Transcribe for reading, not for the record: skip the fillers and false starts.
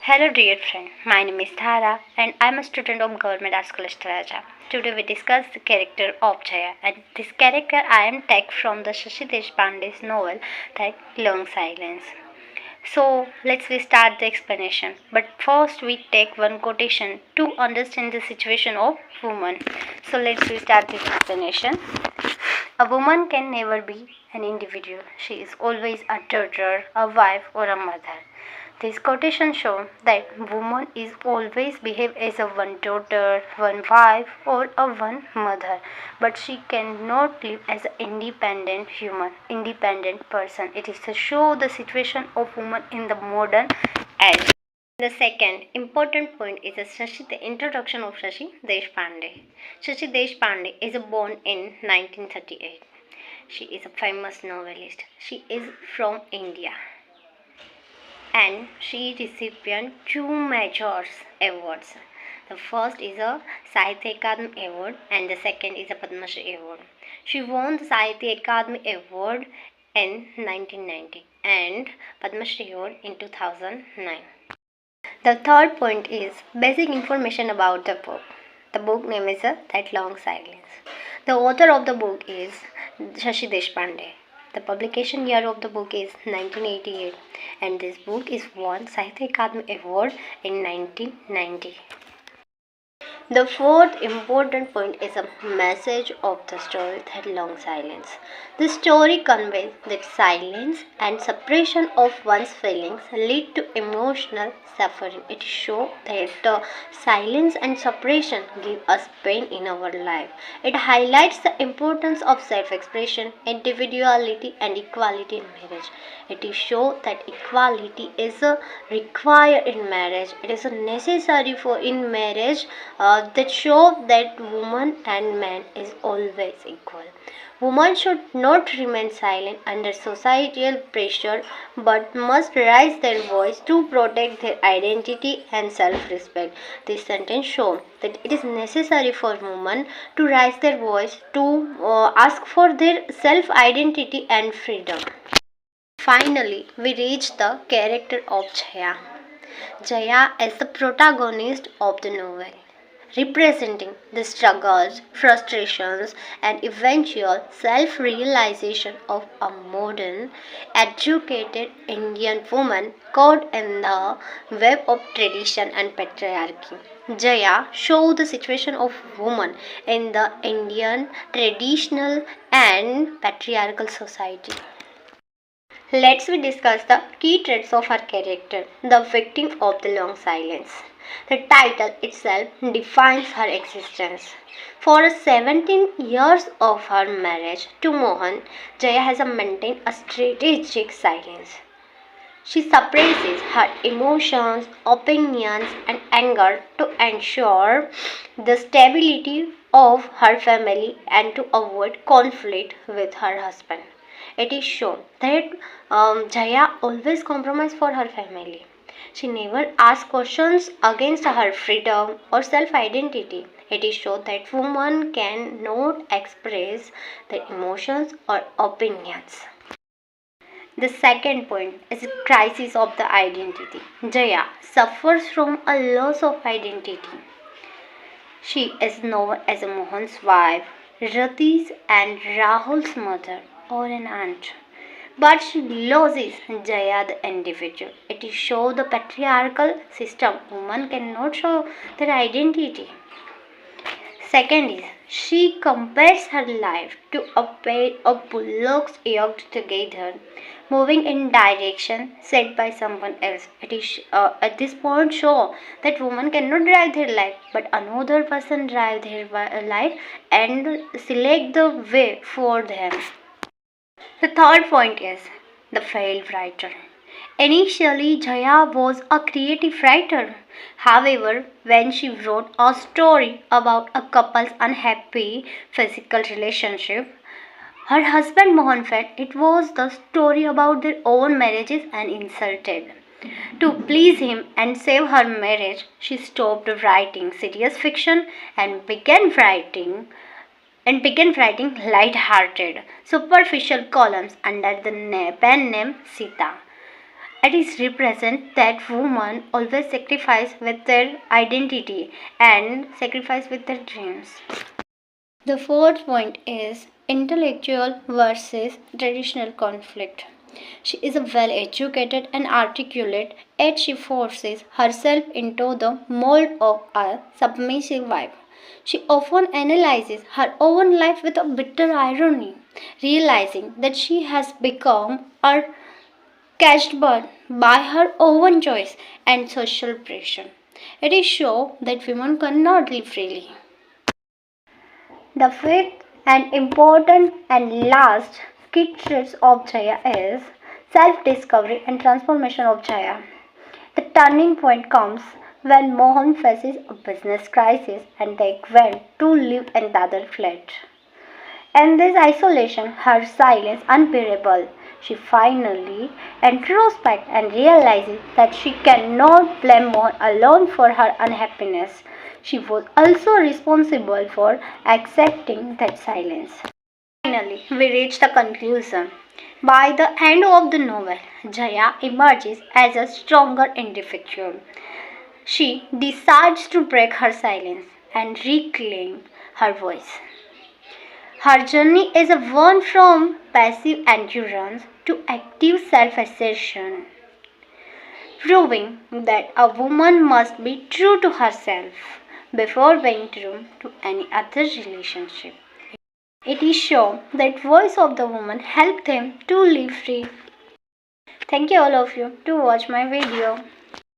Hello dear friend, my name is Dhara and I am a student of Government Arts College Taraja. Today we discuss the character of Jaya, and this character I am taken from the Shashi Deshpande's novel that Long Silence. So let's we start the explanation. But first we take one quotation to understand the situation of woman. So let's we start this explanation. A woman can never be an individual. She is always a daughter, a wife or a mother. This quotation shows that woman is always behave as a one daughter, one wife or a one mother, but she cannot live as an independent human, independent person. It is to show the situation of woman in the modern age. The second important point is the introduction of Shashi Deshpande. Shashi Deshpande is born in 1938. She is a famous novelist. She is from India and she received two major awards. The first is a Sahitya Akademi Award and the second is a Padma Shri Award. She won the Sahitya Akademi Award in 1990 and Padma Shri Award in 2009. The third point is basic information about the book. The book name is That Long Silence. The author of the book is Shashi Deshpande. The publication year of the book is 1988 and this book is won Sahitya Akademi Award in 1990. The fourth important point is a message of the story That Long Silence. The story conveys that silence and suppression of one's feelings lead to emotional suffering. It shows that silence and suppression give us pain in our life. It highlights the importance of self-expression, individuality and equality in marriage. It is shown that equality is required in marriage. It is necessary for in marriage that show that woman and man is always equal. Women should not remain silent under societal pressure but must raise their voice to protect their identity and self-respect. This sentence shows that it is necessary for women to raise their voice to ask for their self-identity and freedom. Finally, we reach the character of Jaya. Jaya is the protagonist of the novel, representing the struggles, frustrations, and eventual self realization of a modern, educated Indian woman caught in the web of tradition and patriarchy. Jaya shows the situation of women in the Indian traditional and patriarchal society. Let's we discuss the key traits of her character, the victim of the long silence. The title itself defines her existence. For 17 years of her marriage to Mohan, Jaya has maintained a strategic silence. She suppresses her emotions, opinions, and anger to ensure the stability of her family and to avoid conflict with her husband. It is shown that Jaya always compromised for her family. She never asked questions against her freedom or self-identity. It is shown that women cannot express their emotions or opinions. The second point is a crisis of the identity. Jaya suffers from a loss of identity. She is known as Mohan's wife, Rati's and Rahul's mother or an aunt. But she loses Jaya the individual. It is show the patriarchal system. Women cannot show their identity. Second is she compares her life to a pair of bullocks yoked together, moving in direction set by someone else. It is at this point show that women cannot drive their life, but another person drive their life and select the way for them. The third point is the failed writer. Initially, Jaya was a creative writer. However, when she wrote a story about a couple's unhappy physical relationship, her husband Mohan felt it was the story about their own marriages and insulted. To please him and save her marriage, she stopped writing serious fiction and began writing light-hearted, superficial columns under the pen name Sita. It is represent that women always sacrifice with their identity and sacrifice with their dreams. The fourth point is intellectual versus traditional conflict. She is a well educated and articulate, yet she forces herself into the mold of a submissive wife. She often analyzes her own life with a bitter irony, realizing that she has become a caged bird by her own choice and social pressure. It is shown that women cannot live freely. The fifth and important and last key traits of Jaya is self-discovery and transformation of Jaya. The turning point comes when Mohan faces a business crisis and they went to live in the other flat. In this isolation, her silence unbearable. She finally introspects and realizes that she cannot blame Mohan alone for her unhappiness. She was also responsible for accepting that silence. Finally, we reach the conclusion. By the end of the novel, Jaya emerges as a stronger individual. She decides to break her silence and reclaim her voice. Her journey is one from passive endurance to active self assertion, proving that a woman must be true to herself before being true to any other relationship. It is shown that voice of the woman helped them to live free. Thank you all of you to watch my video.